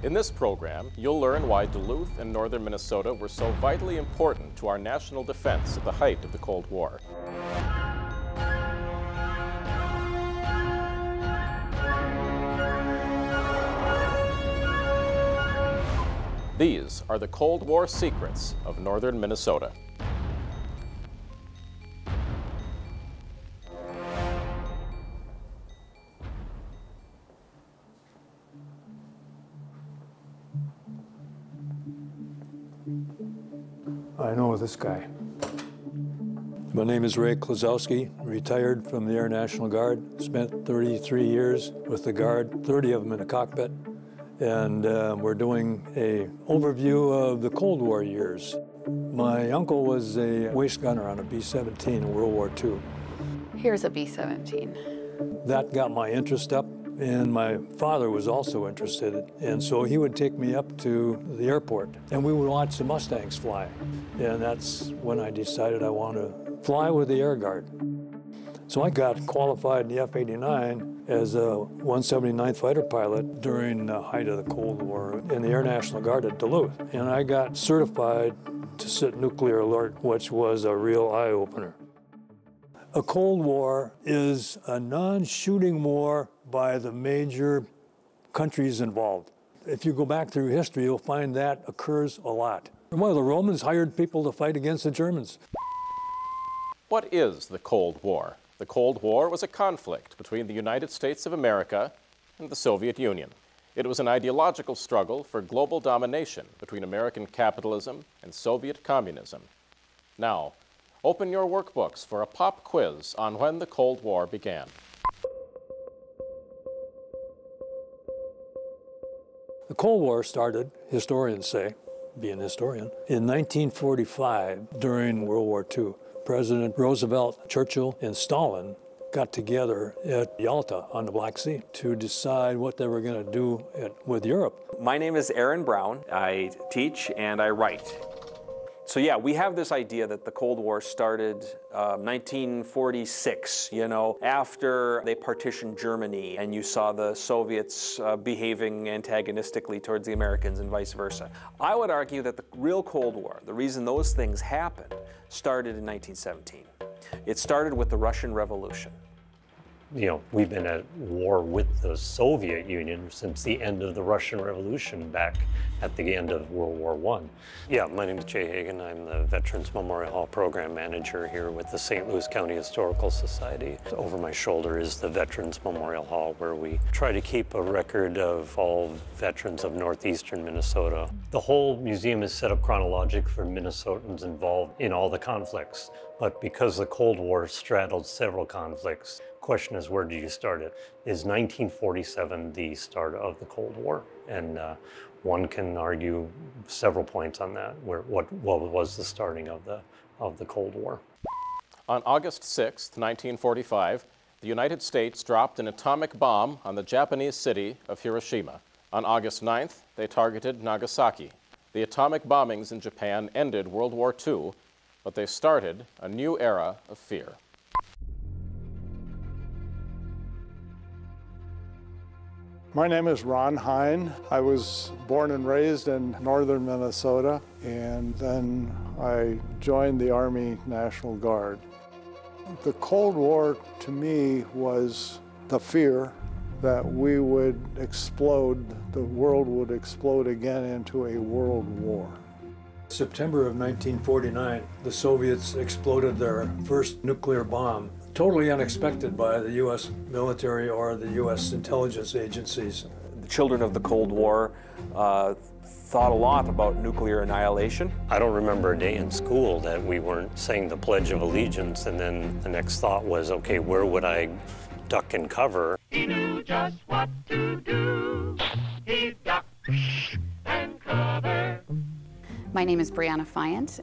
In this program, you'll learn why Duluth and northern Minnesota were so vitally important to our national defense at the height of the Cold War. These are the Cold War secrets of northern Minnesota. I know this guy. My name is Ray Klosowski, retired from the Air National Guard, spent 33 years with the Guard, 30 of them in the cockpit, and we're doing an overview of the Cold War years. My uncle was a waist gunner on a B-17 in World War II. Here's a B-17. That got my interest up, and my father was also interested, and so he would take me up to the airport, and we would watch the Mustangs fly. And that's when I decided I want to fly with the Air Guard. So I got qualified in the F-89 as a 179th fighter pilot during the height of the Cold War in the Air National Guard at Duluth. And I got certified to sit nuclear alert, which was a real eye-opener. A Cold War is a non-shooting war by the major countries involved. If you go back through history, you'll find that occurs a lot. Well, the Romans hired people to fight against the Germans. What is the Cold War? The Cold War was a conflict between the United States of America and the Soviet Union. It was an ideological struggle for global domination between American capitalism and Soviet communism. Now, open your workbooks for a pop quiz on when the Cold War began. The Cold War started, historians say, being a historian, in 1945 during World War II. President Roosevelt, Churchill, and Stalin got together at Yalta on the Black Sea to decide what they were going to do with Europe. My name is Aaron Brown. I teach and I write. So yeah, we have this idea that the Cold War started 1946, after they partitioned Germany and you saw the Soviets behaving antagonistically towards the Americans and vice versa. I would argue that the real Cold War, the reason those things happened, started in 1917. It started with the Russian Revolution. We've been at war with the Soviet Union since the end of the Russian Revolution back at the end of World War I. Yeah, my name is Jay Hagan. I'm the Veterans Memorial Hall Program Manager here with the St. Louis County Historical Society. Over my shoulder is the Veterans Memorial Hall, where we try to keep a record of all veterans of northeastern Minnesota. The whole museum is set up chronologic for Minnesotans involved in all the conflicts. But because the Cold War straddled several conflicts, question is, where do you start it? Is 1947 the start of the Cold War? And one can argue several points on that. What was the starting of the Cold War? On August 6, 1945, the United States dropped an atomic bomb on the Japanese city of Hiroshima. On August 9th, they targeted Nagasaki. The atomic bombings in Japan ended World War II, but they started a new era of fear. My name is Ron Hein. I was born and raised in northern Minnesota, and then I joined the Army National Guard. The Cold War, to me, was the fear that we would explode, the world would explode again into a world war. September of 1949, the Soviets exploded their first nuclear bomb, totally unexpected by the U.S. military or the U.S. intelligence agencies. The children of the Cold War thought a lot about nuclear annihilation. I don't remember a day in school that we weren't saying the Pledge of Allegiance, and then the next thought was, okay, where would I duck and cover? He knew just what to do. He ducked and covered. My name is Brianna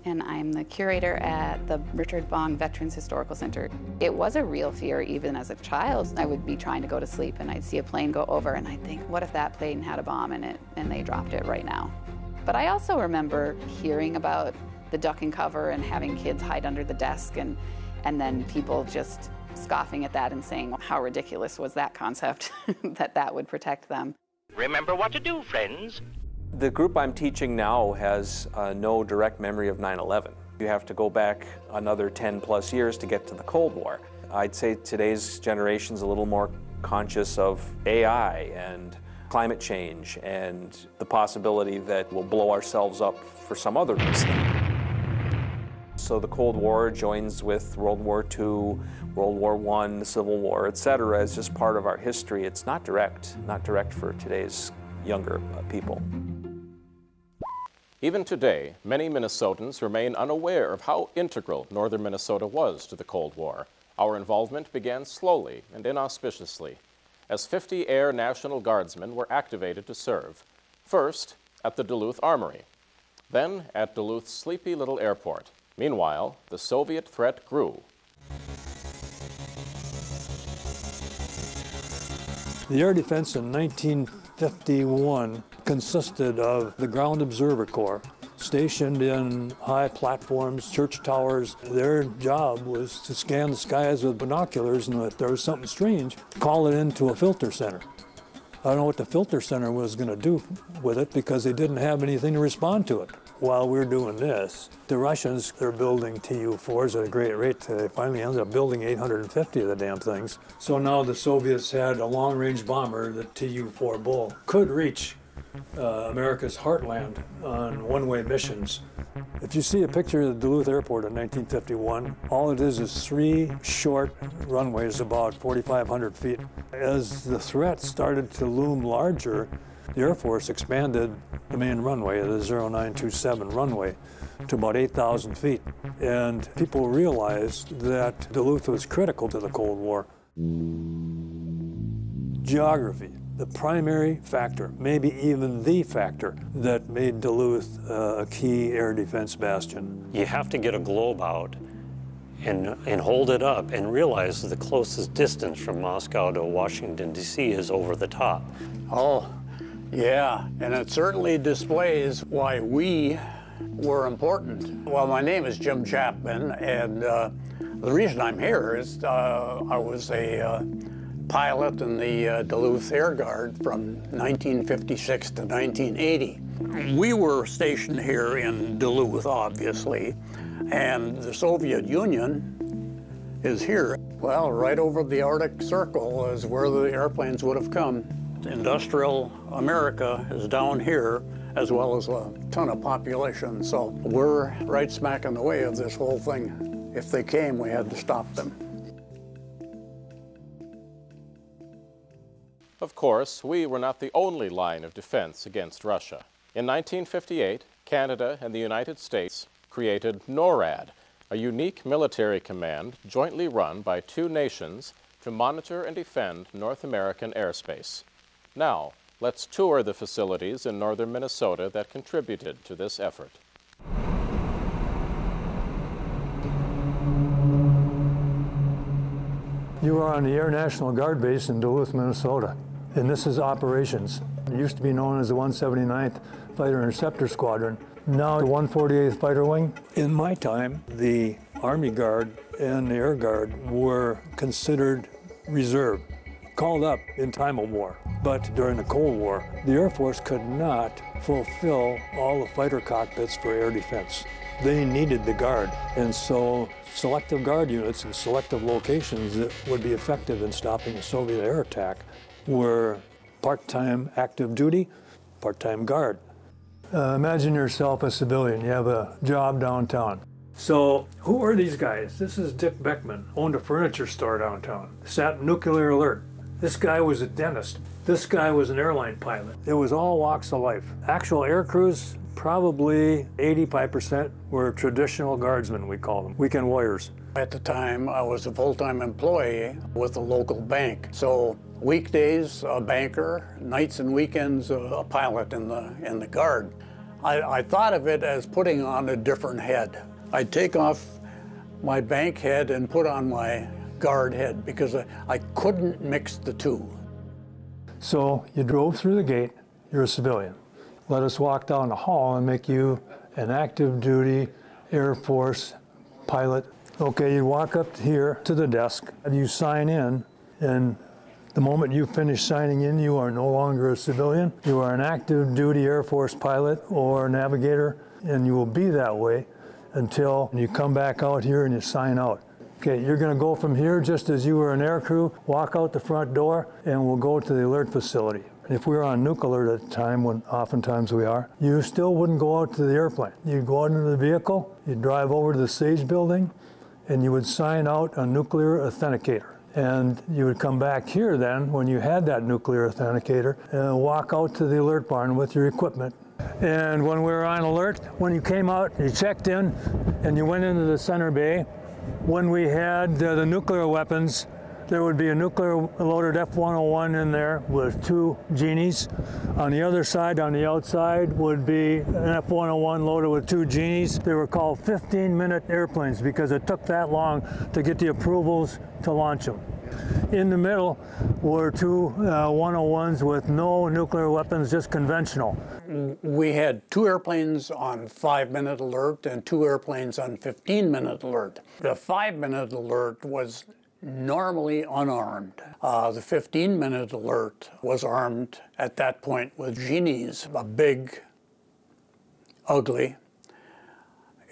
and I'm the curator at the Richard Vong Veterans Historical Center. It was a real fear even as a child. I would be trying to go to sleep and I'd see a plane go over and I'd think, what if that plane had a bomb in it and they dropped it right now? But I also remember hearing about the duck and cover and having kids hide under the desk and then people just scoffing at that and saying, how ridiculous was that concept that would protect them. Remember what to do, friends. The group I'm teaching now has no direct memory of 9/11. You have to go back another 10 plus years to get to the Cold War. I'd say today's generation's a little more conscious of AI and climate change and the possibility that we'll blow ourselves up for some other reason. So the Cold War joins with World War II, World War I, the Civil War, etc. It's just part of our history. It's not direct for today's younger people. Even today, many Minnesotans remain unaware of how integral northern Minnesota was to the Cold War. Our involvement began slowly and inauspiciously, as 50 Air National Guardsmen were activated to serve, first at the Duluth Armory, then at Duluth's sleepy little airport. Meanwhile, the Soviet threat grew. The air defense in 1951 consisted of the Ground Observer Corps, stationed in high platforms, church towers. Their job was to scan the skies with binoculars, and if there was something strange, call it into a filter center. I don't know what the filter center was going to do with it because they didn't have anything to respond to it. While we're doing this, the Russians are building Tu-4s at a great rate. They finally ended up building 850 of the damn things. So now the Soviets had a long-range bomber, the Tu-4 Bull, could reach America's heartland on one-way missions. If you see a picture of the Duluth Airport in 1951, all it is 3 short runways about 4,500 feet. As the threat started to loom larger, the Air Force expanded the main runway, the 0927 runway, to about 8,000 feet. And people realized that Duluth was critical to the Cold War. Geography, the primary factor, maybe even the factor that made Duluth a key air defense bastion. You have to get a globe out and hold it up and realize that the closest distance from Moscow to Washington, D.C. is over the top. Oh, yeah, and it certainly displays why we were important. Well, my name is Jim Chapman, and the reason I'm here is I was a pilot in the Duluth Air Guard from 1956 to 1980. We were stationed here in Duluth, obviously, and the Soviet Union is here. Well, right over the Arctic Circle is where the airplanes would have come. Industrial America is down here, as well as a ton of population, so we're right smack in the way of this whole thing. If they came, we had to stop them. Of course, we were not the only line of defense against Russia. In 1958, Canada and the United States created NORAD, a unique military command jointly run by 2 nations to monitor and defend North American airspace. Now, let's tour the facilities in northern Minnesota that contributed to this effort. You are on the Air National Guard base in Duluth, Minnesota, and this is operations. It used to be known as the 179th Fighter Interceptor Squadron, now the 148th Fighter Wing. In my time, the Army Guard and the Air Guard were considered reserve, called up in time of war. But during the Cold War, the Air Force could not fulfill all the fighter cockpits for air defense. They needed the Guard, and so selective Guard units in selective locations that would be effective in stopping a Soviet air attack were part-time active duty, part-time Guard. Imagine yourself a civilian. You have a job downtown. So who are these guys? This is Dick Beckman, owned a furniture store downtown, sat nuclear alert. This guy was a dentist. This guy was an airline pilot. It was all walks of life. Actual air crews, probably 85% were traditional guardsmen, we call them, weekend warriors. At the time, I was a full-time employee with a local bank. So weekdays, a banker, nights and weekends, a pilot in the Guard. I thought of it as putting on a different head. I'd take off my bank head and put on my Guard head because I couldn't mix the two. So you drove through the gate, you're a civilian. Let us walk down the hall and make you an active duty Air Force pilot. Okay, you walk up here to the desk, you sign in, and The moment you finish signing in, you are no longer a civilian. You are an active duty Air Force pilot or navigator, and you will be that way until you come back out here and you sign out. Okay, you're going to go from here just as you were an aircrew, walk out the front door, and we'll go to the alert facility. If we were on nuke alert at the time, when oftentimes we are, you still wouldn't go out to the airplane. You'd go out into the vehicle, you'd drive over to the Sage building, and you would sign out a nuclear authenticator. And you would come back here then, when you had that nuclear authenticator, and walk out to the alert barn with your equipment. And when we were on alert, when you came out, you checked in, and you went into the center bay. When we had the nuclear weapons, there would be a nuclear loaded F-101 in there with 2 genies. On the other side, on the outside, would be an F-101 loaded with 2 genies. They were called 15-minute airplanes because it took that long to get the approvals to launch them. In the middle were 2 101s with no nuclear weapons, just conventional. We had 2 airplanes on 5-minute alert and 2 airplanes on 15-minute alert. The 5-minute alert was normally unarmed. The 15-minute alert was armed at that point with genies, a big, ugly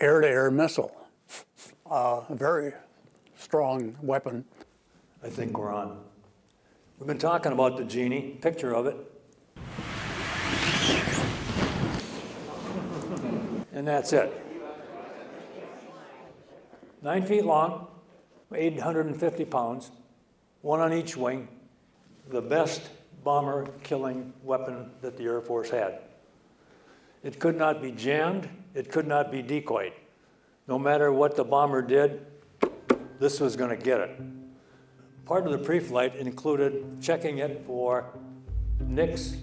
air-to-air missile, a very strong weapon. I think we're on. We've been talking about the genie, picture of it. And that's it. 9 feet long, 850 pounds, 1 on each wing, the best bomber-killing weapon that the Air Force had. It could not be jammed, it could not be decoyed. No matter what the bomber did, this was going to get it. Part of the pre-flight included checking it for nicks,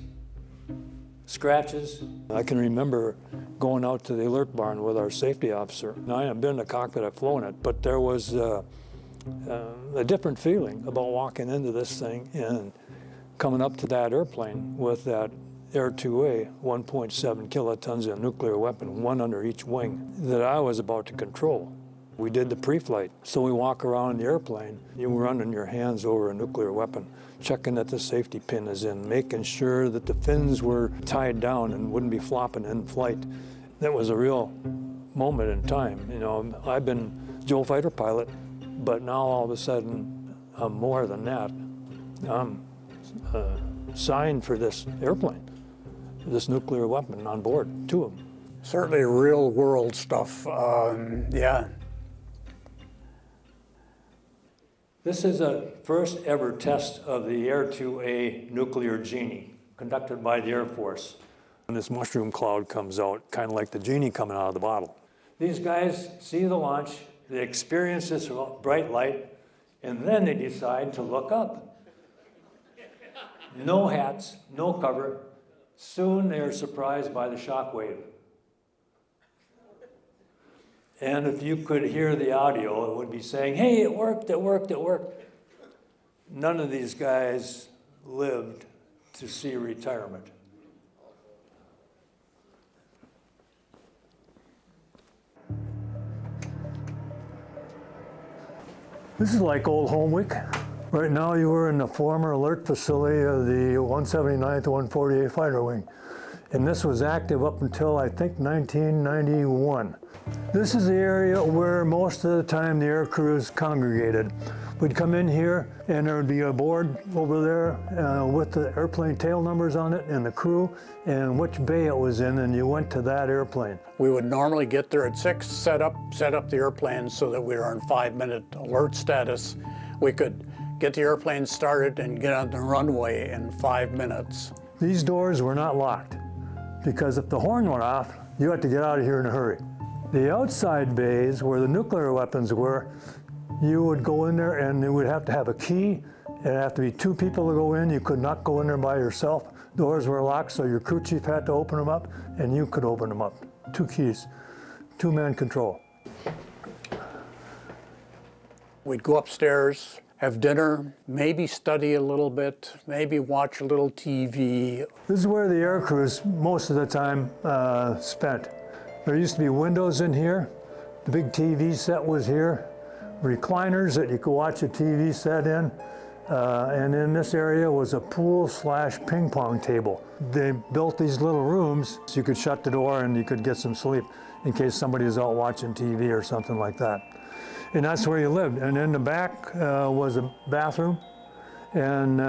scratches. I can remember going out to the alert barn with our safety officer. Now, I haven't been in the cockpit, I've flown it, but there was a different feeling about walking into this thing and coming up to that airplane with that Air 2A, 1.7 kilotons of nuclear weapon, 1 under each wing, that I was about to control. We did the pre-flight, so we walk around the airplane, you run in your hands over a nuclear weapon, checking that the safety pin is in, making sure that the fins were tied down and wouldn't be flopping in flight. That was a real moment in time. You know, I've been Joe fighter pilot, but now all of a sudden, I'm more than that. I'm signed for this airplane, this nuclear weapon on board, 2 of them. Certainly real world stuff, yeah. This is a first ever test of the Air 2A nuclear genie conducted by the Air Force. And this mushroom cloud comes out, kind of like the genie coming out of the bottle. These guys see the launch, they experience this bright light, and then they decide to look up. No hats, no cover. Soon they are surprised by the shock wave. And if you could hear the audio, it would be saying, hey, it worked, it worked, it worked. None of these guys lived to see retirement. This is like old home week. Right now you were in the former alert facility of the 179th 148 Fighter Wing. And this was active up until, I think, 1991. This is the area where most of the time the air crews congregated. We'd come in here and there would be a board over there with the airplane tail numbers on it and the crew and which bay it was in, and you went to that airplane. We would normally get there at 6, set up the airplane so that we were on 5-minute alert status. We could get the airplane started and get on the runway in 5 minutes. These doors were not locked because if the horn went off, you had to get out of here in a hurry. The outside bays where the nuclear weapons were, you would go in there and you would have to have a key. It'd have to be 2 people to go in. You could not go in there by yourself. Doors were locked, so your crew chief had to open them up and you could open them up. 2 keys, 2-man control. We'd go upstairs, have dinner, maybe study a little bit, maybe watch a little TV. This is where the air crews most of the time spent. There used to be windows in here. The big TV set was here. Recliners that you could watch a TV set in. And in this area was a pool / ping pong table. They built these little rooms so you could shut the door and you could get some sleep in case somebody was out watching TV or something like that. And that's where you lived. And in the back was a bathroom, and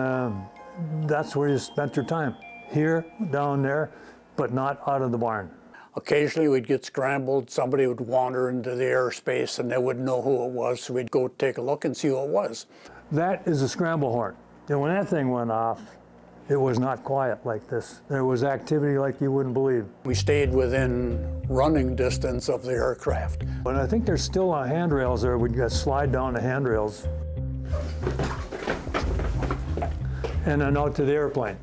that's where you spent your time. Here, down there, but not out of the barn. Occasionally we'd get scrambled, somebody would wander into the airspace and they wouldn't know who it was, so we'd go take a look and see who it was. That is a scramble horn. And when that thing went off, it was not quiet like this. There was activity like you wouldn't believe. We stayed within running distance of the aircraft. And I think there's still handrails there. We'd slide down the handrails. And then out to the airplane.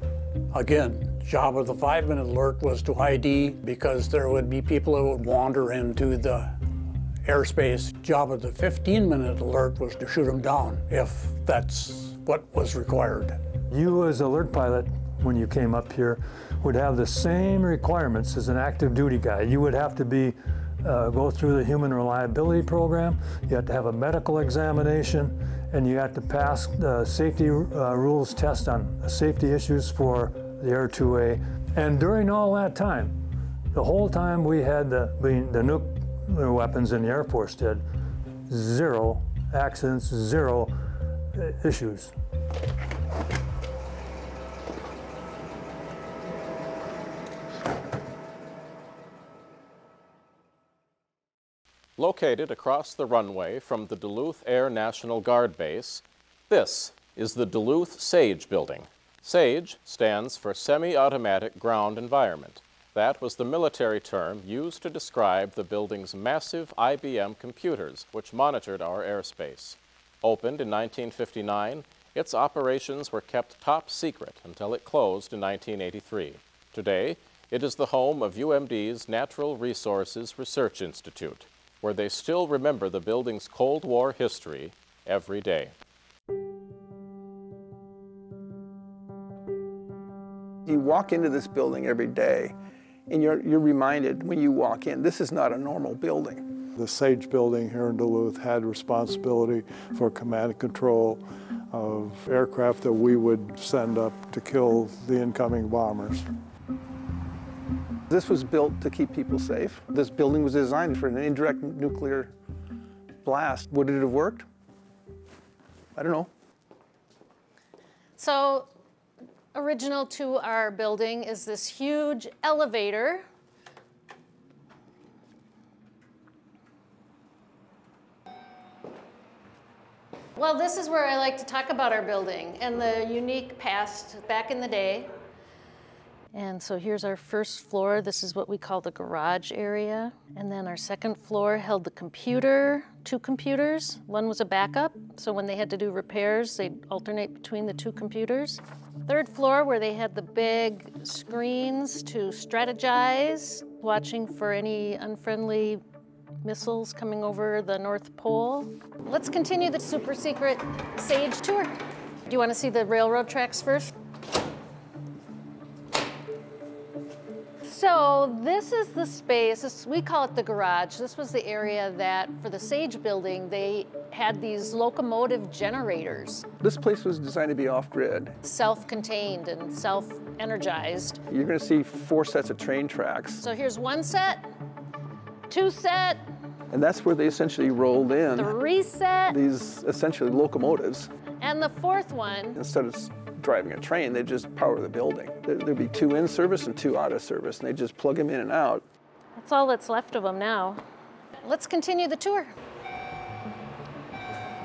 Again, job of the 5-minute alert was to ID because there would be people who would wander into the airspace. Job of the 15-minute alert was to shoot them down if that's what was required. You as alert pilot, when you came up here, would have the same requirements as an active duty guy. You would have to be go through the human reliability program, you had to have a medical examination, and you had to pass the safety rules test on safety issues for the Air 2A. And during all that time, the whole time we had the nuclear weapons in the Air Force did, 0 accidents, 0 issues. Located across the runway from the Duluth Air National Guard Base, this is the Duluth SAGE building. SAGE stands for Semi-Automatic Ground Environment. That was the military term used to describe the building's massive IBM computers, which monitored our airspace. Opened in 1959, its operations were kept top secret until it closed in 1983. Today, it is the home of UMD's Natural Resources Research Institute, where they still remember the building's Cold War history every day. You walk into this building every day, and you're reminded when you walk in, this is not a normal building. The SAGE building here in Duluth had responsibility for command and control of aircraft that we would send up to kill the incoming bombers. This was built to keep people safe. This building was designed for an indirect nuclear blast. Would it have worked? I don't know. So, original to our building is this huge elevator. Well, this is where I like to talk about our building and the unique past back in the day. And so here's our first floor. This is what we call the garage area. And then our second floor held the computer, 2 computers. One was a backup, so when they had to do repairs, they'd alternate between the 2 computers. Third floor, where they had the big screens to strategize, watching for any unfriendly missiles coming over the North Pole. Let's continue the super secret SAGE tour. Do you want to see the railroad tracks first? So this is the space, we call it the garage. This was the area that, for the SAGE building, they had these locomotive generators. This place was designed to be off-grid. Self-contained and self-energized. You're going to see 4 sets of train tracks. So here's 1 set, 2 set. And that's where they essentially rolled in 3 set. these essentially locomotives. And the 4th one. Instead of driving a train, they just power the building. There'd be 2 in service and 2 out of service, and they just plug them in and out. That's all that's left of them now. Let's continue the tour.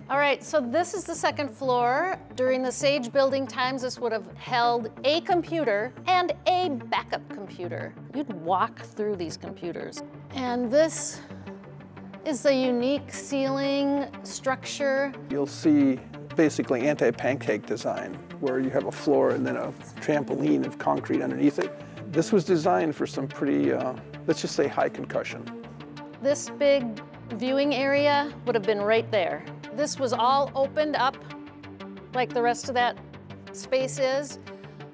All right, so this is the 2nd floor. During the SAGE building times, this would have held a computer and a backup computer. You'd walk through these computers. And this is the unique ceiling structure. You'll see basically anti-pancake design, where you have a floor and then a trampoline of concrete underneath it. This was designed for some pretty, let's just say, high concussion. This big viewing area would have been right there. This was all opened up, like the rest of that space is,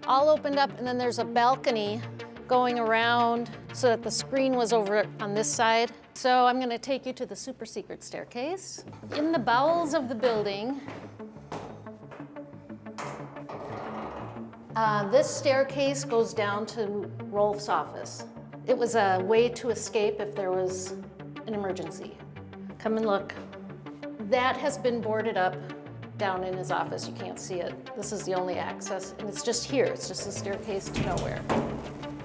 all opened up, and then there's a balcony going around so that the screen was over on this side. So I'm gonna take you to the super secret staircase. In the bowels of the building, This staircase goes down to Rolf's office. It was a way to escape if there was an emergency. Come and look. That has been boarded up down in his office. You can't see it. This is the only access, and it's just here. It's just a staircase to nowhere.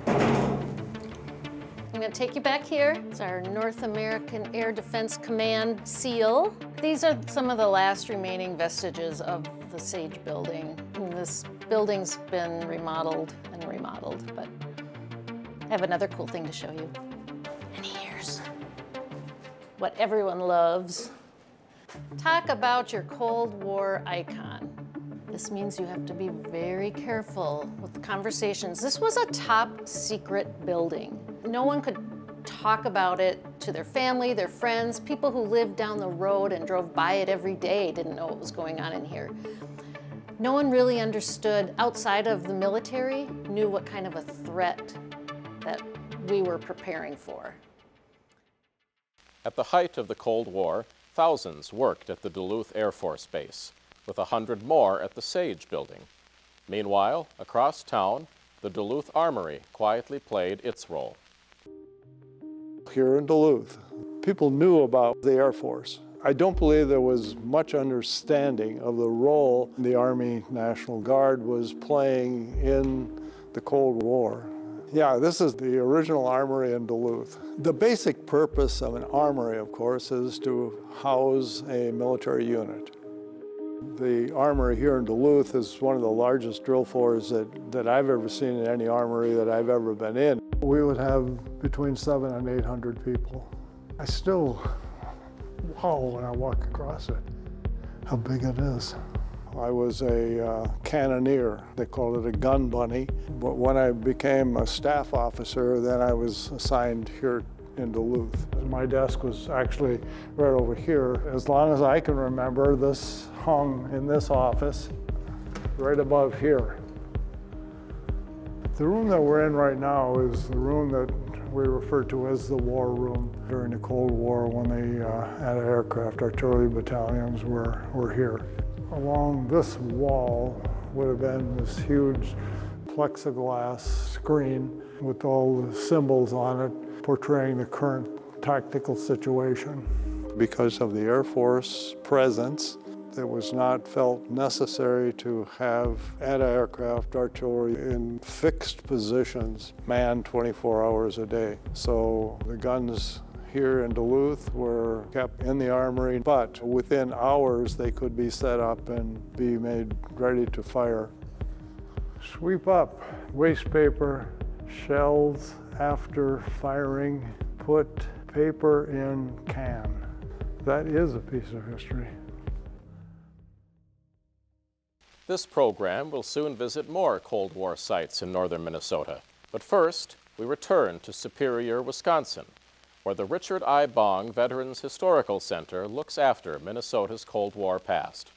I'm going to take you back here. It's our North American Air Defense Command seal. These are some of the last remaining vestiges of the Sage building. And this building's been remodeled and remodeled, but I have another cool thing to show you. And here's what everyone loves. Talk about your Cold War icon. This means you have to be very careful with the conversations. This was a top secret building. No one could talk about it to their family, their friends. People who lived down the road and drove by it every day didn't know what was going on in here. No one really understood, outside of the military, knew what kind of a threat that we were preparing for. At the height of the Cold War, thousands worked at the Duluth Air Force Base, with 100 more at the Sage building. Meanwhile, across town, the Duluth Armory quietly played its role. Here in Duluth, people knew about the Air Force. I don't believe there was much understanding of the role the Army National Guard was playing in the Cold War. Yeah, this is the original armory in Duluth. The basic purpose of an armory, of course, is to house a military unit. The armory here in Duluth is one of the largest drill floors that I've ever seen in any armory that I've ever been in. We would have between 700 and 800 people. I still, wow, when I walk across it, how big it is. I was a cannoneer. They called it a gun bunny. But when I became a staff officer, then I was assigned here in Duluth. My desk was actually right over here. As long as I can remember, this hung in this office, right above here. The room that we're in right now is the room that we refer to as the war room. During the Cold War, when the anti-aircraft artillery battalions were here. Along this wall would have been this huge plexiglass screen with all the symbols on it portraying the current tactical situation. Because of the Air Force presence, it was not felt necessary to have anti-aircraft artillery in fixed positions, manned 24 hours a day. So the guns here in Duluth were kept in the armory, but within hours they could be set up and be made ready to fire. Sweep up waste paper, shells after firing, put paper in can. That is a piece of history. This program will soon visit more Cold War sites in northern Minnesota. But first, we return to Superior, Wisconsin, where the Richard I. Vong Veterans Historical Center looks after Minnesota's Cold War past.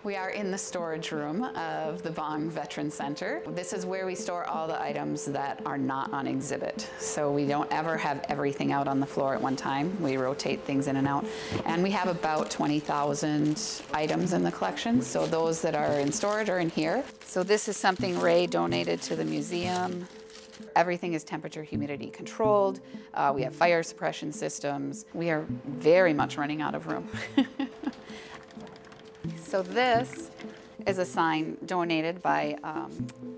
We are in the storage room of the Vong Veterans Center. This is where we store all the items that are not on exhibit. So we don't ever have everything out on the floor at one time. We rotate things in and out. And we have about 20,000 items in the collection. So those that are in storage are in here. So this is something Ray donated to the museum. Everything is temperature, humidity controlled. We have fire suppression systems. We are very much running out of room. So this is a sign donated by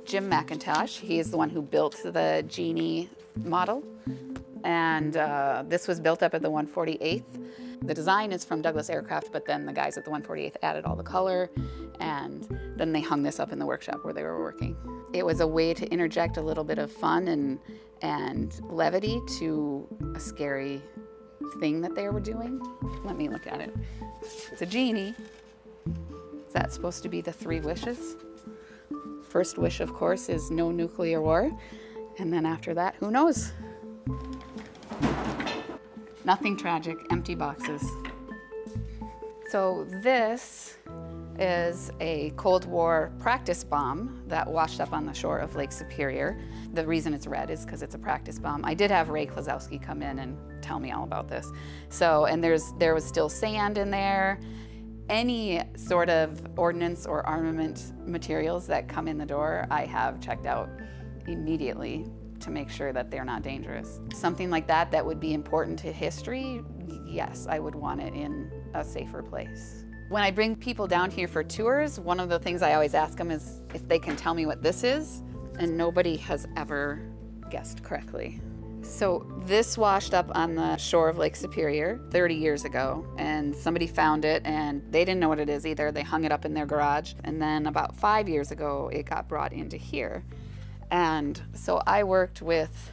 Jim McIntosh. He is the one who built the Genie model. And this was built up at the 148th. The design is from Douglas Aircraft, but then the guys at the 148th added all the color, and then they hung this up in the workshop where they were working. It was a way to interject a little bit of fun and levity to a scary thing that they were doing. Let me look at it. It's a genie. Is that supposed to be the 3 wishes? First wish, of course, is no nuclear war. And then after that, who knows? Nothing tragic, empty boxes. So this is a Cold War practice bomb that washed up on the shore of Lake Superior. The reason it's red is because it's a practice bomb. I did have Ray Klosowski come in and tell me all about this. So, and there was still sand in there. Any sort of ordnance or armament materials that come in the door, I have checked out immediately to make sure that they're not dangerous. Something like that that would be important to history, yes, I would want it in a safer place. When I bring people down here for tours, one of the things I always ask them is if they can tell me what this is, and nobody has ever guessed correctly. So this washed up on the shore of Lake Superior 30 years ago, and somebody found it and they didn't know what it is either. They hung it up in their garage, and then about 5 years ago it got brought into here. And so I worked with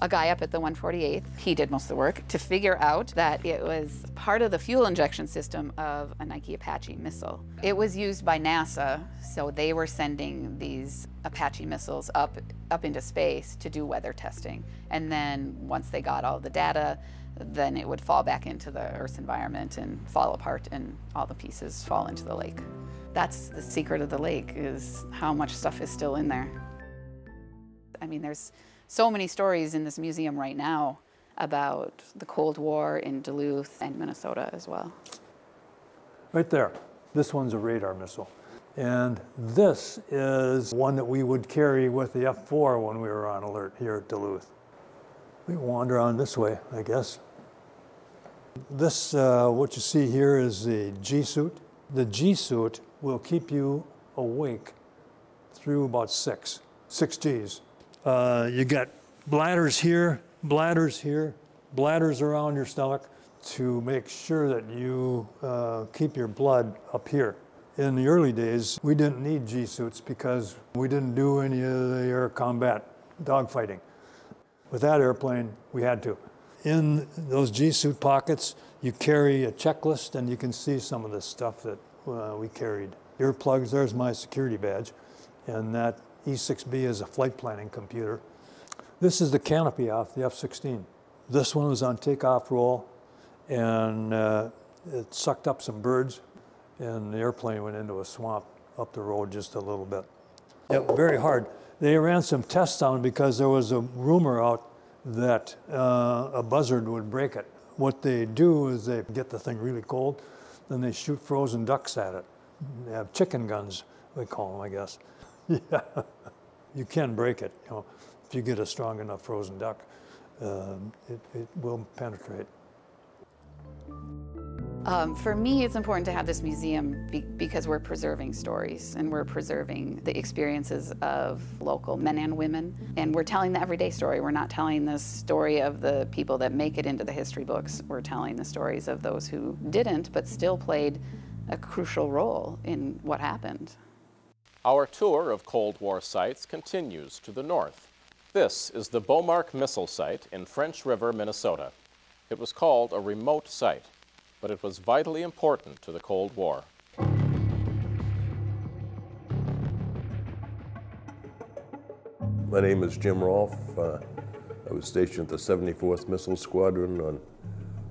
a guy up at the 148th, he did most of the work, to figure out that it was part of the fuel injection system of a Nike Apache missile. It was used by NASA, so they were sending these Apache missiles up into space to do weather testing. And then once they got all the data, then it would fall back into the Earth's environment and fall apart and all the pieces fall into the lake. That's the secret of the lake, is how much stuff is still in there. I mean, there's so many stories in this museum right now about the Cold War in Duluth and Minnesota as well. Right there, this one's a radar missile. And this is one that we would carry with the F-4 when we were on alert here at Duluth. We wander on this way, I guess. This, what you see here is the G-suit. The G-suit will keep you awake through about six Gs. You got bladders here, bladders around your stomach to make sure that you keep your blood up here. In the early days, we didn't need G-suits because we didn't do any of the air combat dogfighting. With that airplane, we had to. In those G-suit pockets, you carry a checklist, and you can see some of the stuff that we carried. Earplugs, there's my security badge, and that E6B is a flight planning computer. This is the canopy off the F-16. This one was on takeoff roll, and it sucked up some birds, and the airplane went into a swamp up the road just a little bit. Yep, very hard. They ran some tests on it because there was a rumor out that a buzzard would break it. What they do is they get the thing really cold, then they shoot frozen ducks at it. They have chicken guns, we call them, I guess. Yeah, you can break it. You know, if you get a strong enough frozen duck, it will penetrate. For me, it's important to have this museum because we're preserving stories, and we're preserving the experiences of local men and women, and we're telling the everyday story. We're not telling the story of the people that make it into the history books. We're telling the stories of those who didn't, but still played a crucial role in what happened. Our tour of Cold War sites continues to the north. This is the Bowar missile site in French River, Minnesota. It was called a remote site, but it was vitally important to the Cold War. My name is Jim Rolfe. I was stationed at the 74th Missile Squadron on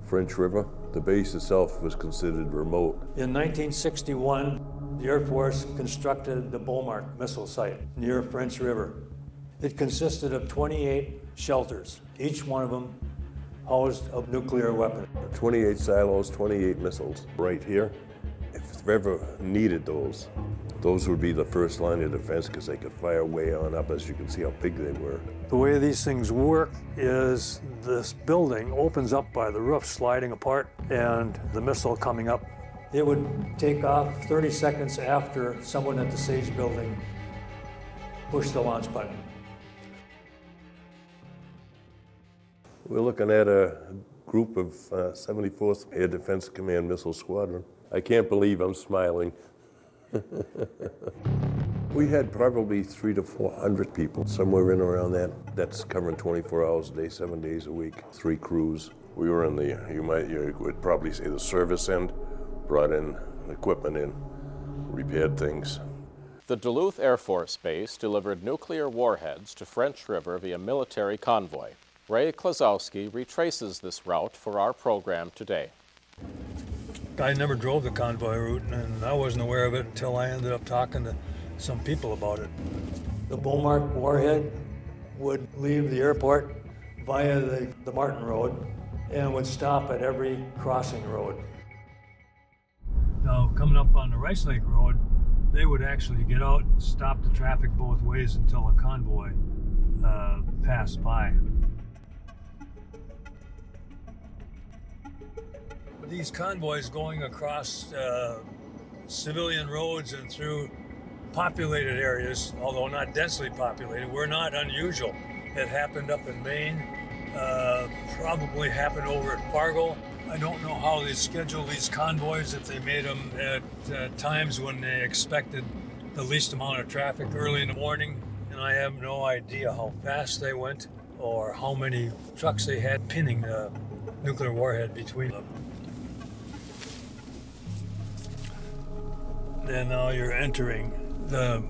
French River. The base itself was considered remote. In 1961, the Air Force constructed the Bowar missile site near French River. It consisted of 28 shelters. Each one of them housed a nuclear weapon. 28 silos, 28 missiles right here. If ever needed those would be the first line of defense because they could fire way on up, as you can see how big they were. The way these things work is this building opens up by the roof sliding apart and the missile coming up. It would take off 30 seconds after someone at the Sage building pushed the launch button. We're looking at a group of 74th Air Defense Command Missile Squadron. I can't believe I'm smiling. We had probably 300 to 400 people, somewhere in around that. That's covering 24 hours a day, 7 days a week, 3 crews. We were in the, you would probably say the service end, brought in equipment in, repaired things. The Duluth Air Force Base delivered nuclear warheads to French River via military convoy. Ray Klosowski retraces this route for our program today. I never drove the Convoy route, and I wasn't aware of it until I ended up talking to some people about it. The Bowar warhead would leave the airport via the Martin Road and would stop at every crossing road. Now, coming up on the Rice Lake Road, they would actually get out and stop the traffic both ways until a convoy passed by. With these convoys going across civilian roads and through populated areas, although not densely populated, were not unusual. It happened up in Maine, probably happened over at Fargo. I don't know how they schedule these convoys, if they made them at times when they expected the least amount of traffic early in the morning, and I have no idea how fast they went or how many trucks they had pinning the nuclear warhead between them. And now you're entering the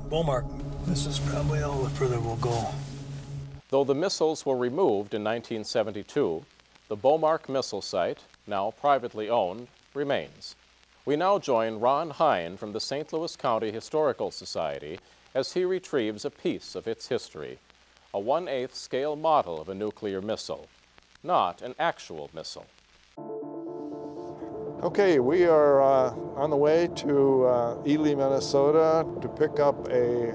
Bowar. This is probably all the further we'll go. Though the missiles were removed in 1972, the Bowar missile site, now privately owned, remains. We now join Ron Hein from the St. Louis County Historical Society as he retrieves a piece of its history, a 1/8 scale model of a nuclear missile, not an actual missile. Okay, we are on the way to Ely, Minnesota to pick up a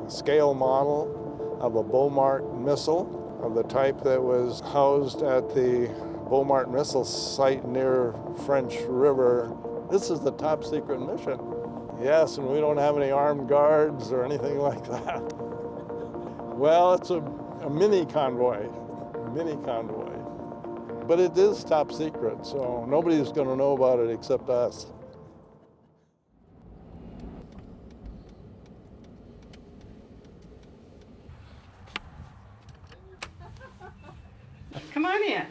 scale model of a Bowar missile of the type that was housed at the Bowar missile site near French River. This is the top secret mission. Yes, and we don't have any armed guards or anything like that. Well, it's a mini convoy, But it is top secret, so nobody's going to know about it except us. Come on in.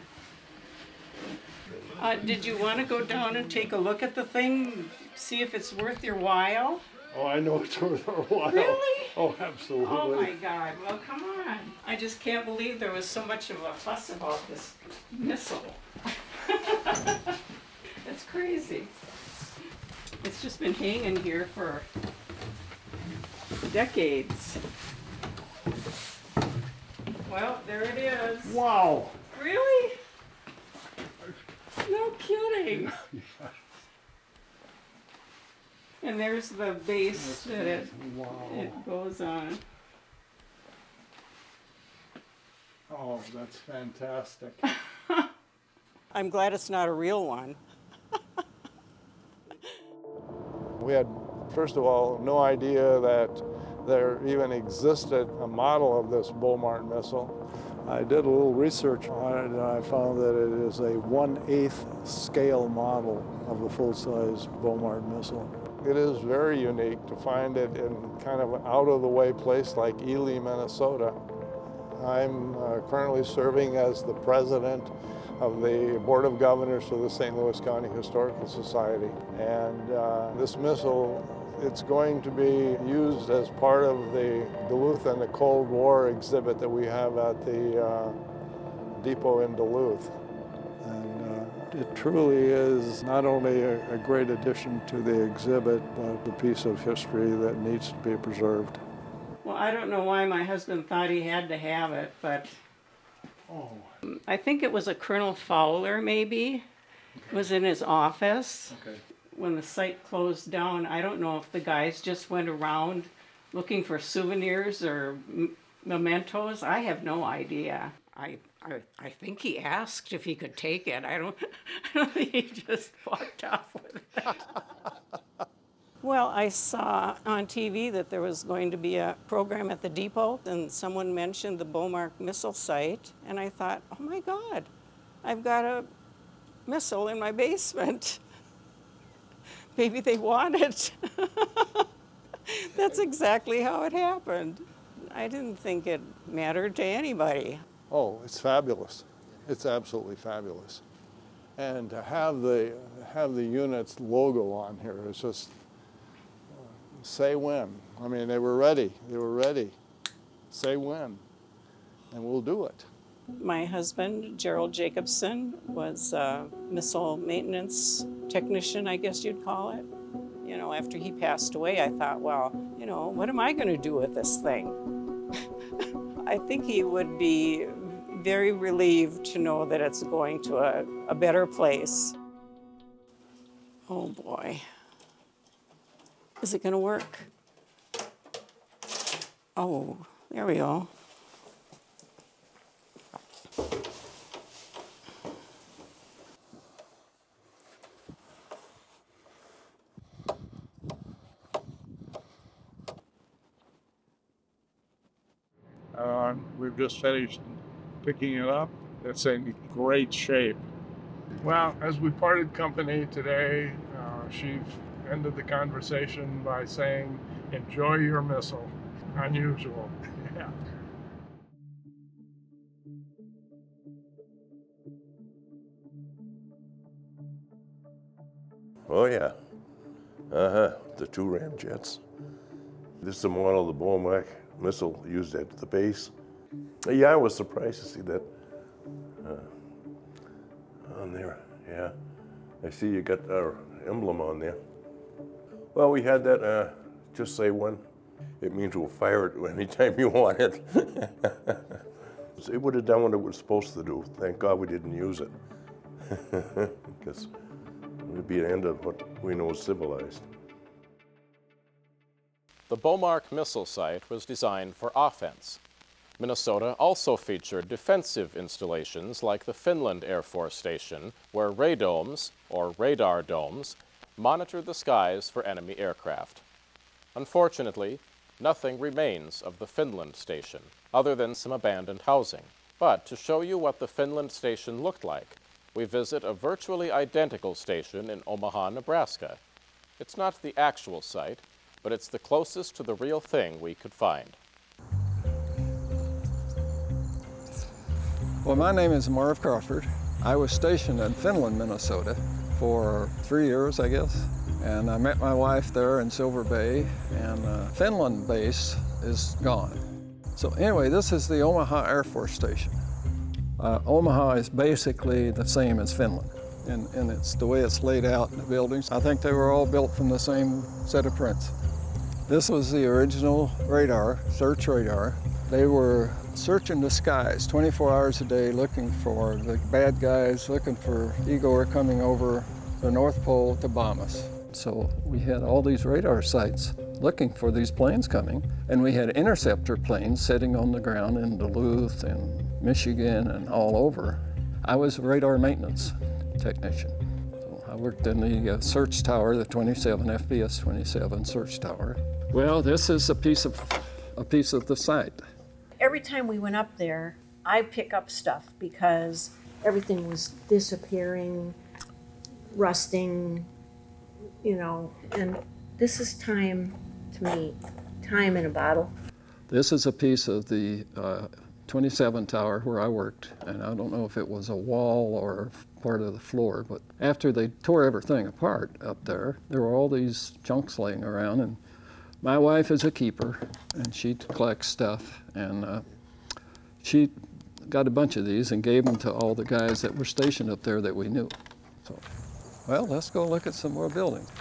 Did you want to go down and take a look at the thing, see if it's worth your while? Oh, I know it's worth our while. Really? Oh, absolutely. Oh my God, well come on. I just can't believe there was so much of a fuss about this missile. That's crazy. It's just been hanging here for decades. Well, there it is. Wow. Really? No kidding. And there's the base that it goes on. Oh, that's fantastic. I'm glad it's not a real one. We had, first of all, no idea that there even existed a model of this Bowar missile. I did a little research on it, and I found that it is a 1/8 scale model of the full-size Bowar missile. It is very unique to find it in kind of an out-of-the-way place like Ely, Minnesota. I'm currently serving as the president of the Board of Governors for the St. Louis County Historical Society. And this missile, it's going to be used as part of the Duluth and the Cold War exhibit that we have at the depot in Duluth. And it truly is not only a great addition to the exhibit, but a piece of history that needs to be preserved. Well, I don't know why my husband thought he had to have it, but I think it was a Colonel Fowler, maybe. It was in his office. Okay. When the site closed down. I don't know if the guys just went around looking for souvenirs or mementos. I have no idea. I think he asked if he could take it. I don't think he just walked off with it. Well, I saw on TV that there was going to be a program at the depot, and someone mentioned the Bowar missile site, and I thought, oh my God, I've got a missile in my basement. Maybe they want it. That's exactly how it happened. I didn't think it mattered to anybody. Oh, it's fabulous. It's absolutely fabulous. And to have the unit's logo on here is just, say when. I mean, they were ready. They were ready. Say when. And we'll do it. My husband, Gerald Jacobson, was a missile maintenance technician, I guess you'd call it. You know, after he passed away, I thought, well, you know, what am I going to do with this thing? I think he would be very relieved to know that it's going to a better place. Oh boy. Is it going to work? Oh, there we go. We've just finished picking it up. It's in great shape. Well, as we parted company today, she ended the conversation by saying, "Enjoy your missile." Unusual. Yeah. Oh yeah. The two ramjets. This is a model of the Bowar missile used at the base. Yeah, I was surprised to see that on there. Yeah, I see you got our emblem on there. Well, we had that, just say one. It means we'll fire it anytime you want it. It would have done what it was supposed to do. Thank God we didn't use it. Because it would be the end of what we know as civilized. The Bowar missile site was designed for offense. Minnesota also featured defensive installations like the Finland Air Force Station, where radomes, or radar domes, monitored the skies for enemy aircraft. Unfortunately, nothing remains of the Finland Station, other than some abandoned housing. But to show you what the Finland Station looked like, we visit a virtually identical station in Omaha, Nebraska. It's not the actual site, but it's the closest to the real thing we could find. Well, my name is Marv Crawford. I was stationed in Finland, Minnesota for 3 years, I guess. And I met my wife there in Silver Bay, and Finland base is gone. So anyway, this is the Omaha Air Force Station. Omaha is basically the same as Finland, and it's the way it's laid out in the buildings. I think they were all built from the same set of prints. This was the original radar, search radar. They were searching the skies 24 hours a day, looking for the bad guys, looking for Igor coming over the North Pole to bomb us. So we had all these radar sites looking for these planes coming, and we had interceptor planes sitting on the ground in Duluth and Michigan and all over. I was a radar maintenance technician. So I worked in the search tower, the 27 FPS 27 search tower. Well, this is a piece of the site. Every time we went up there, I'd pick up stuff because everything was disappearing, rusting, you know, and this is time to me, time in a bottle. This is a piece of the 27 tower where I worked, and I don't know if it was a wall or part of the floor, but after they tore everything apart up there, there were all these chunks laying around, and my wife is a keeper, and she collects stuff, and she got a bunch of these and gave them to all the guys that were stationed up there that we knew. So, well, let's go look at some more buildings.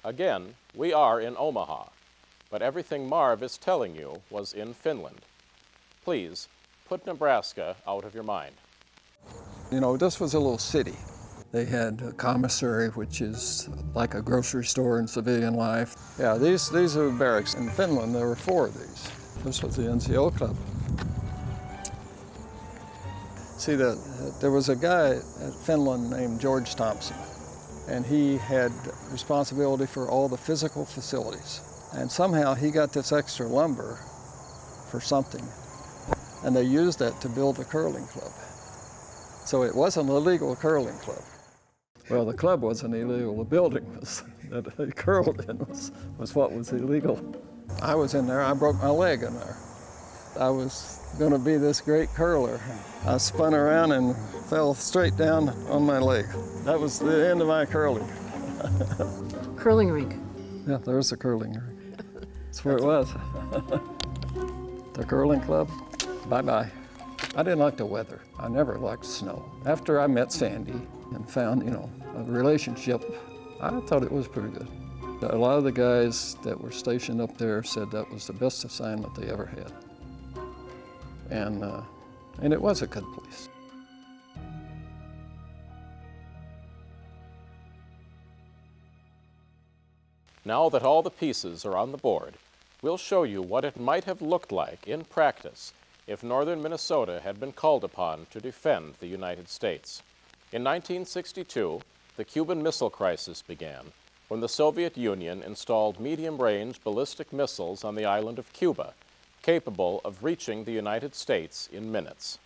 Again, we are in Omaha, but everything Marv is telling you was in Finland. Please, put Nebraska out of your mind. You know, this was a little city. They had a commissary, which is like a grocery store in civilian life. Yeah, these are barracks. In Finland, there were 4 of these. This was the NCL Club. See, there was a guy at Finland named George Thompson, and he had responsibility for all the physical facilities. And somehow he got this extra lumber for something, and they used that to build a curling club. So it wasn't a legal curling club. Well, the club wasn't illegal. The building that they curled in was what was illegal. I was in there. I broke my leg in there. I was going to be this great curler. I spun around and fell straight down on my leg. That was the end of my curling. Curling rink. Yeah, there's the curling rink. That's where it was. The curling club, bye-bye. I didn't like the weather. I never liked snow. After I met Sandy and found, you know, relationship, I thought it was pretty good. A lot of the guys that were stationed up there said that was the best assignment they ever had. And it was a good place. Now that all the pieces are on the board, we'll show you what it might have looked like in practice if northern Minnesota had been called upon to defend the United States. In 1962, the Cuban Missile Crisis began when the Soviet Union installed medium-range ballistic missiles on the island of Cuba, capable of reaching the United States in minutes.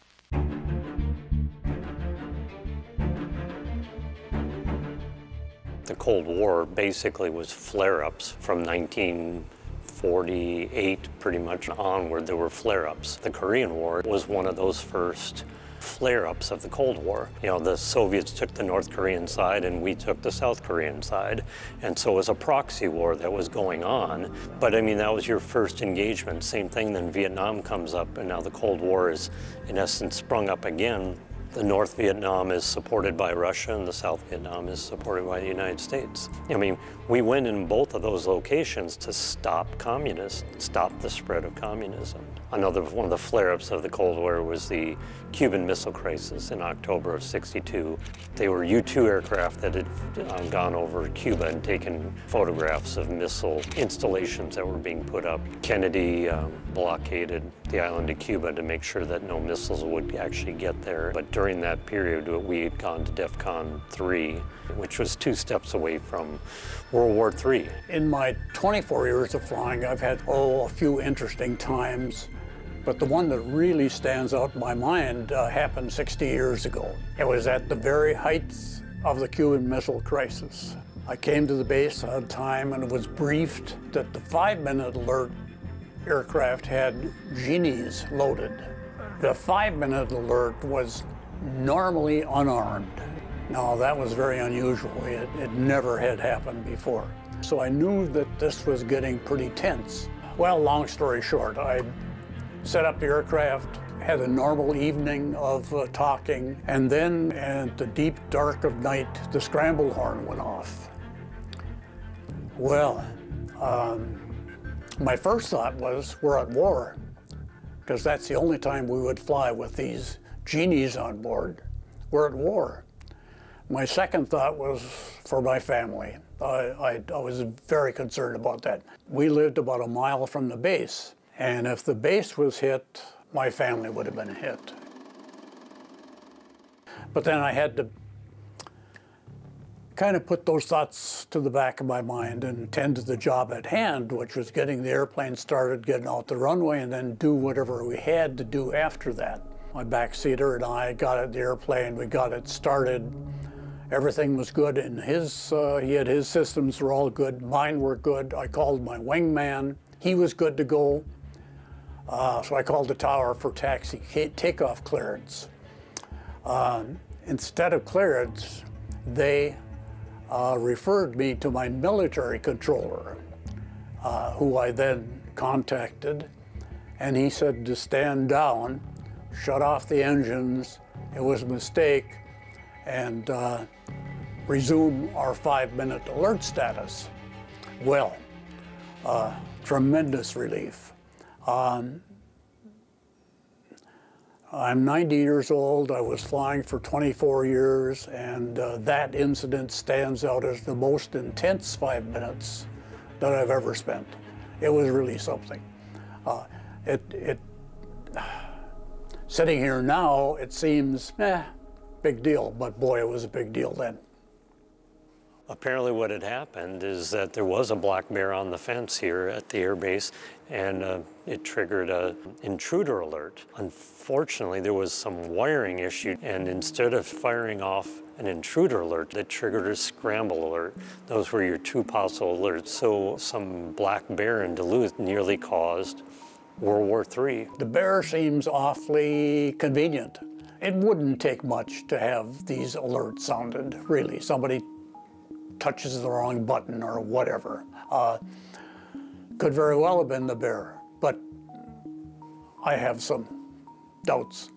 The Cold War basically was flare-ups from 1948 pretty much onward. There were flare-ups. The Korean War was one of those first flare-ups of the Cold War. You know, the Soviets took the North Korean side and we took the South Korean side. And so it was a proxy war that was going on. But I mean, that was your first engagement. Same thing, then Vietnam comes up and now the Cold War is in essence sprung up again. The North Vietnam is supported by Russia and the South Vietnam is supported by the United States. I mean, we went in both of those locations to stop communists, stop the spread of communism. Another one of the flare-ups of the Cold War was the Cuban Missile Crisis in October of '62. They were U-2 aircraft that had gone over Cuba and taken photographs of missile installations that were being put up. Kennedy blockaded the island of Cuba to make sure that no missiles would actually get there. But during that period, we had gone to DEFCON 3, which was 2 steps away from World War III. In my 24 years of flying, I've had, a few interesting times. But the one that really stands out in my mind happened 60 years ago. It was at the very height of the Cuban Missile Crisis. I came to the base on time and was briefed that the 5-minute alert aircraft had genies loaded. The 5-minute alert was normally unarmed. Now that was very unusual. It never had happened before. So I knew that this was getting pretty tense. Well, long story short, I set up the aircraft, had a normal evening of talking, and then at the deep dark of night, the scramble horn went off. Well, my first thought was, we're at war, because that's the only time we would fly with these genies on board. We're at war. My second thought was for my family. I was very concerned about that. We lived about a mile from the base, and if the base was hit, my family would have been hit. But then I had to kind of put those thoughts to the back of my mind and tend to the job at hand, which was getting the airplane started, getting out the runway, and then do whatever we had to do after that. My backseater and I got at the airplane, we got it started. Everything was good, and he had his systems were all good, mine were good. I called my wingman, he was good to go. So I called the tower for taxi takeoff clearance. Instead of clearance, they referred me to my military controller, who I then contacted, and he said to stand down, shut off the engines, it was a mistake, and resume our 5-minute alert status. Well, tremendous relief. I'm 90 years old, I was flying for 24 years, and that incident stands out as the most intense 5 minutes that I've ever spent. It was really something. Sitting here now, it seems, big deal, but boy, it was a big deal then. Apparently what had happened is that there was a black bear on the fence here at the airbase, and it triggered an intruder alert. Unfortunately, there was some wiring issue, and instead of firing off an intruder alert, it triggered a scramble alert. Those were your 2 possible alerts. So some black bear in Duluth nearly caused World War III. The bear seems awfully convenient. It wouldn't take much to have these alerts sounded, really. Somebody touches the wrong button or whatever. Could very well have been the bear, but I have some doubts.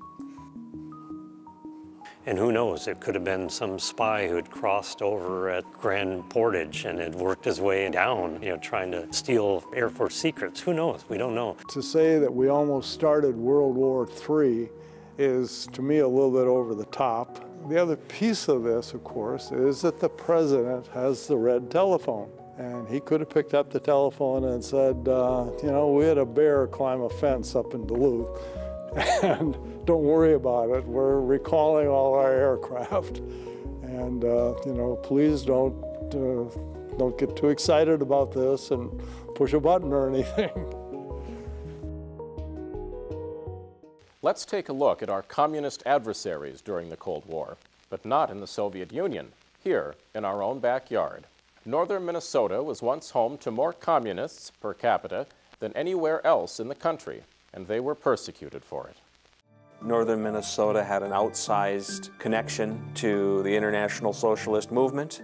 And who knows, it could have been some spy who had crossed over at Grand Portage and had worked his way down, trying to steal Air Force secrets. Who knows? We don't know. To say that we almost started World War III is, to me, a little bit over the top. The other piece of this, of course, is that the president has the red telephone. And he could have picked up the telephone and said, we had a bear climb a fence up in Duluth, and don't worry about it. We're recalling all our aircraft. And, please don't get too excited about this and push a button or anything. Let's take a look at our communist adversaries during the Cold War, but not in the Soviet Union, here in our own backyard. Northern Minnesota was once home to more communists per capita than anywhere else in the country, and they were persecuted for it. Northern Minnesota had an outsized connection to the international socialist movement.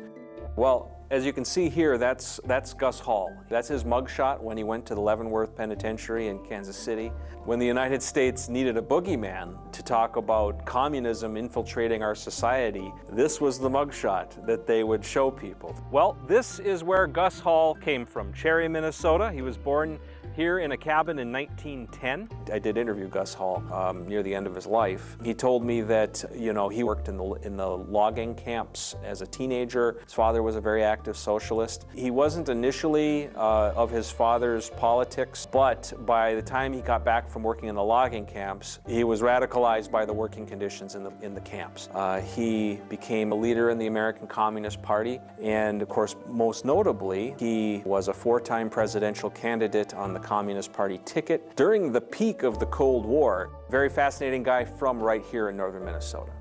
Well, as you can see here, that's Gus Hall. That's his mugshot when he went to the Leavenworth Penitentiary in Kansas City. When the United States needed a boogeyman to talk about communism infiltrating our society, this was the mugshot that they would show people. Well, this is where Gus Hall came from, Cherry, Minnesota. He was born here in a cabin in 1910. I did interview Gus Hall near the end of his life. He told me that, he worked in the logging camps as a teenager. His father was a very active socialist. He wasn't initially of his father's politics, but by the time he got back from working in the logging camps, he was radicalized by the working conditions in the camps. He became a leader in the American Communist Party, and of course, most notably, he was a 4-time presidential candidate on the Communist Party ticket during the peak of the Cold War. Very fascinating guy from right here in northern Minnesota.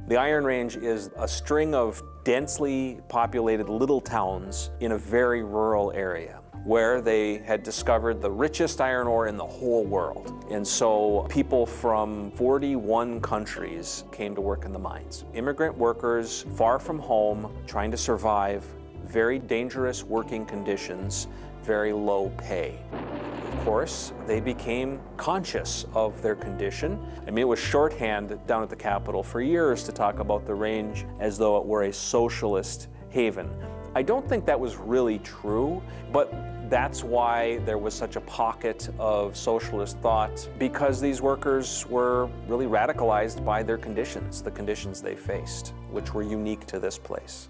The Iron Range is a string of densely populated little towns in a very rural area where they had discovered the richest iron ore in the whole world. And so people from 41 countries came to work in the mines. Immigrant workers, far from home, trying to survive, very dangerous working conditions, very low pay. Of course, they became conscious of their condition. I mean, it was shorthand down at the Capitol for years to talk about the range as though it were a socialist haven. I don't think that was really true, but that's why there was such a pocket of socialist thought, because these workers were really radicalized by their conditions, the conditions they faced, which were unique to this place.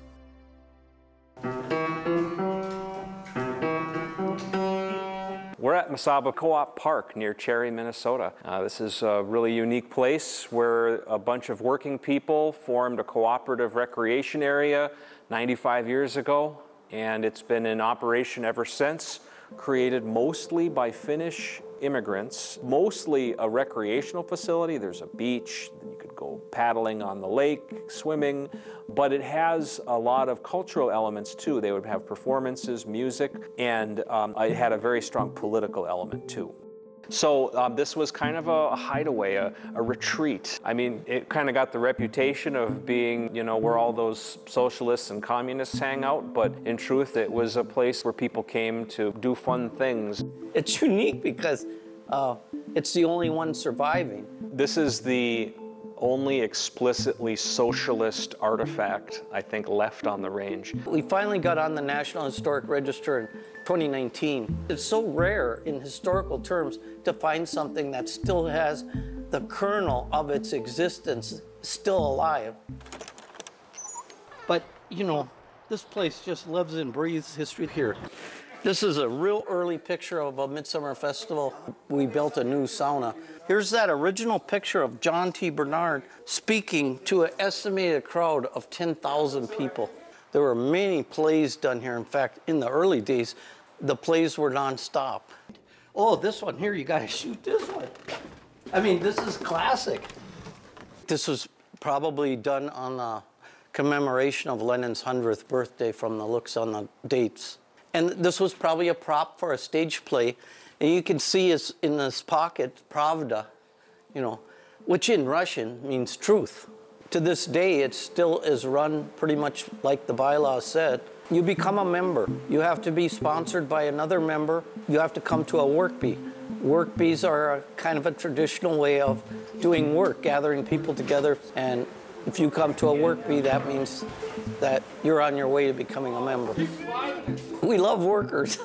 We're at Mesaba Coop Park near Cherry, Minnesota. This is a really unique place where a bunch of working people formed a cooperative recreation area 95 years ago, and it's been in operation ever since, created mostly by Finnish immigrants, mostly a recreational facility. There's a beach, you could go paddling on the lake, swimming, but it has a lot of cultural elements too. They would have performances, music, and it had a very strong political element too. So this was kind of a hideaway, a retreat. I mean, it kind of got the reputation of being, where all those socialists and communists hang out, but in truth, it was a place where people came to do fun things. It's unique because it's the only one surviving. This is the only explicitly socialist artifact, I think, left on the range. We finally got on the National Historic Register in 2019. It's so rare in historical terms to find something that still has the kernel of its existence still alive. But, this place just lives and breathes history here. This is a real early picture of a midsummer festival. We built a new sauna. Here's that original picture of John T. Bernard speaking to an estimated crowd of 10,000 people. There were many plays done here. In fact, in the early days, the plays were nonstop. Oh, this one here, you gotta shoot this one. I mean, this is classic. This was probably done on the commemoration of Lenin's 100th birthday from the looks on the dates. And this was probably a prop for a stage play. And you can see is in this pocket, Pravda, which in Russian means truth. To this day, it still is run pretty much like the bylaws said. You become a member. You have to be sponsored by another member. You have to come to a work bee. Work bees are a kind of a traditional way of doing work, gathering people together. And if you come to a work bee, that means that you're on your way to becoming a member. We love workers.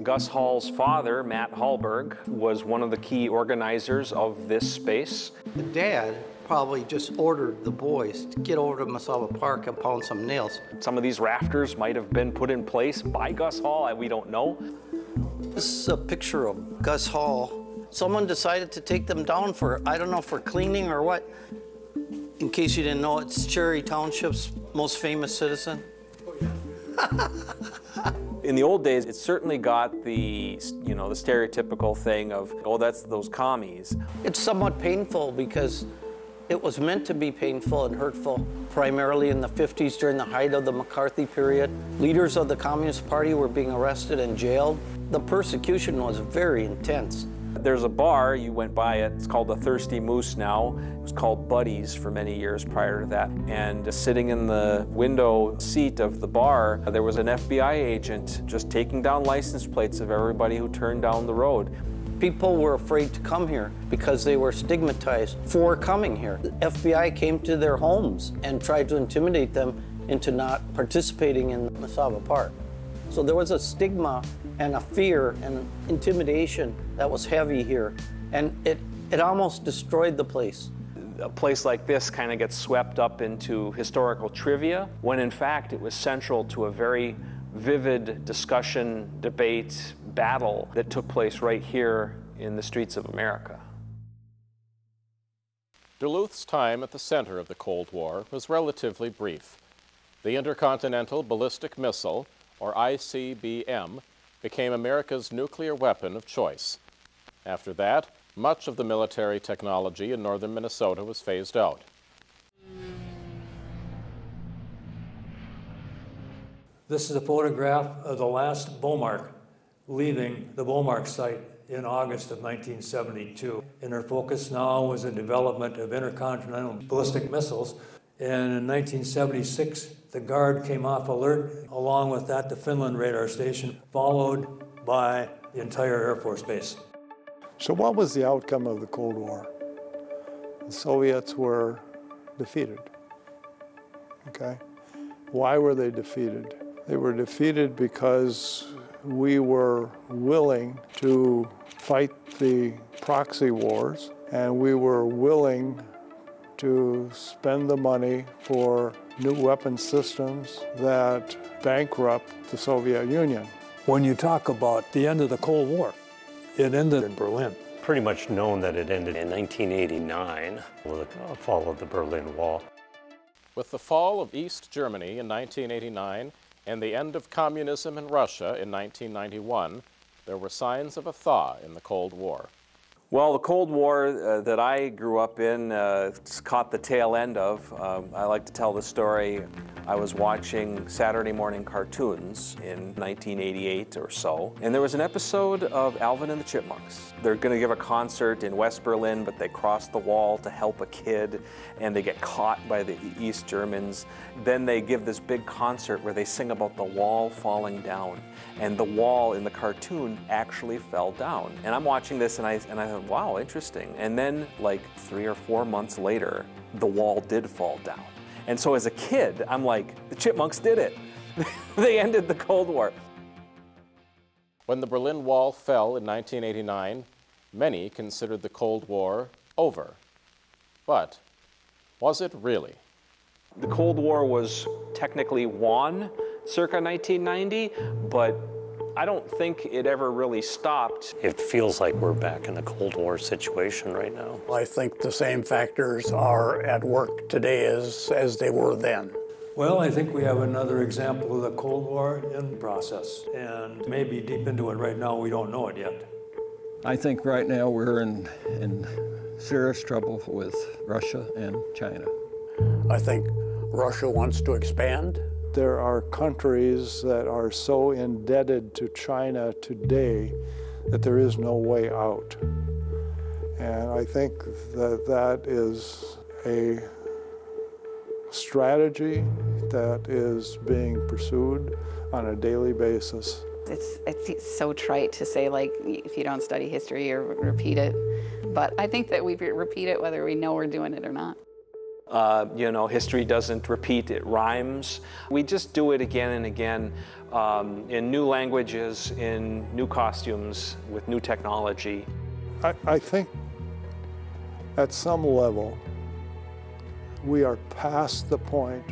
Gus Hall's father, Matt Hallberg, was one of the key organizers of this space. The dad probably just ordered the boys to get over to Mesaba Park and pound some nails. Some of these rafters might have been put in place by Gus Hall, we don't know. This is a picture of Gus Hall. Someone decided to take them down for, I don't know, for cleaning or what. In case you didn't know, it's Cherry Township's most famous citizen. In the old days, it certainly got the, the stereotypical thing of, oh, that's those commies. It's somewhat painful because it was meant to be painful and hurtful, primarily in the 50s during the height of the McCarthy period. Leaders of the Communist Party were being arrested and jailed. The persecution was very intense. There's a bar, you went by it, it's called the Thirsty Moose now. It was called Buddy's for many years prior to that. And sitting in the window seat of the bar, there was an FBI agent just taking down license plates of everybody who turned down the road. People were afraid to come here because they were stigmatized for coming here. The FBI came to their homes and tried to intimidate them into not participating in Mesaba Park. So there was a stigma and a fear and intimidation that was heavy here. And it almost destroyed the place. A place like this kind of gets swept up into historical trivia, when in fact it was central to a very vivid discussion, debate, battle that took place right here in the streets of America. Duluth's time at the center of the Cold War was relatively brief. The Intercontinental Ballistic Missile, or ICBM, became America's nuclear weapon of choice. After that, much of the military technology in northern Minnesota was phased out. This is a photograph of the last Bowar leaving the Bowar site in August of 1972. And our focus now was the development of intercontinental ballistic missiles. And in 1976, the Guard came off alert. Along with that, the Finland radar station, followed by the entire Air Force Base. So what was the outcome of the Cold War? The Soviets were defeated, okay? Why were they defeated? They were defeated because we were willing to fight the proxy wars, and we were willing to spend the money for new weapon systems that bankrupt the Soviet Union. When you talk about the end of the Cold War, it ended in Berlin. Pretty much known that it ended in 1989 with the fall of the Berlin Wall. With the fall of East Germany in 1989 and the end of communism in Russia in 1991, there were signs of a thaw in the Cold War. Well, the Cold War that I grew up in caught the tail end of. I like to tell the story. I was watching Saturday morning cartoons in 1988 or so, and there was an episode of Alvin and the Chipmunks. They're going to give a concert in West Berlin, but they cross the wall to help a kid, and they get caught by the East Germans. Then they give this big concert where they sing about the wall falling down, and the wall in the cartoon actually fell down. And I'm watching this, and I thought, wow, interesting. And then, like 3 or 4 months later, the wall did fall down. And so as a kid, I'm like, the Chipmunks did it. They ended the Cold War. When the Berlin Wall fell in 1989, many considered the Cold War over. But was it really? The Cold War was technically won circa 1990, but I don't think it ever really stopped. It feels like we're back in the Cold War situation right now. I think the same factors are at work today as they were then. Well, I think we have another example of the Cold War in process, and maybe deep into it right now, we don't know it yet. I think right now we're in serious trouble with Russia and China. I think Russia wants to expand. There are countries that are so indebted to China today that there is no way out. And I think that that is a strategy that is being pursued on a daily basis It's so trite to say, like, if you don't study history or repeat it, but I think that we repeat it whether we know we're doing it or not. You know, history doesn't repeat, it rhymes. We just do it again and again in new languages, in new costumes, with new technology. I think at some level, we are past the point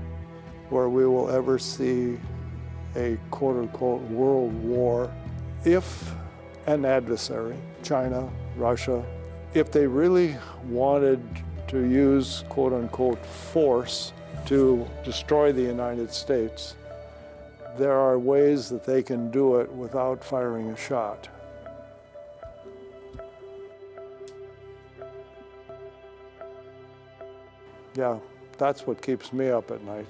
where we will ever see a quote-unquote world war. If an adversary, China, Russia, if they really wanted to use quote-unquote force to destroy the United States, there are ways that they can do it without firing a shot. Yeah, that's what keeps me up at night.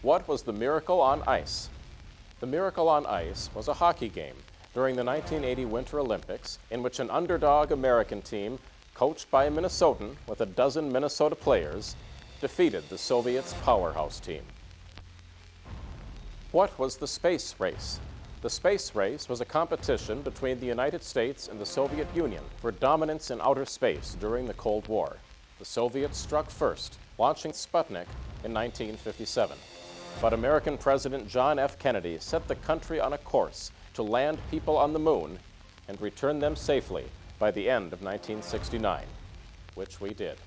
What was the Miracle on Ice? The Miracle on Ice was a hockey game during the 1980 Winter Olympics in which an underdog American team, coached by a Minnesotan with a dozen Minnesota players, defeated the Soviets' powerhouse team. What was the space race? The space race was a competition between the United States and the Soviet Union for dominance in outer space during the Cold War. The Soviets struck first, launching Sputnik in 1957. But American President John F. Kennedy set the country on a course to land people on the moon and return them safely by the end of 1969, which we did.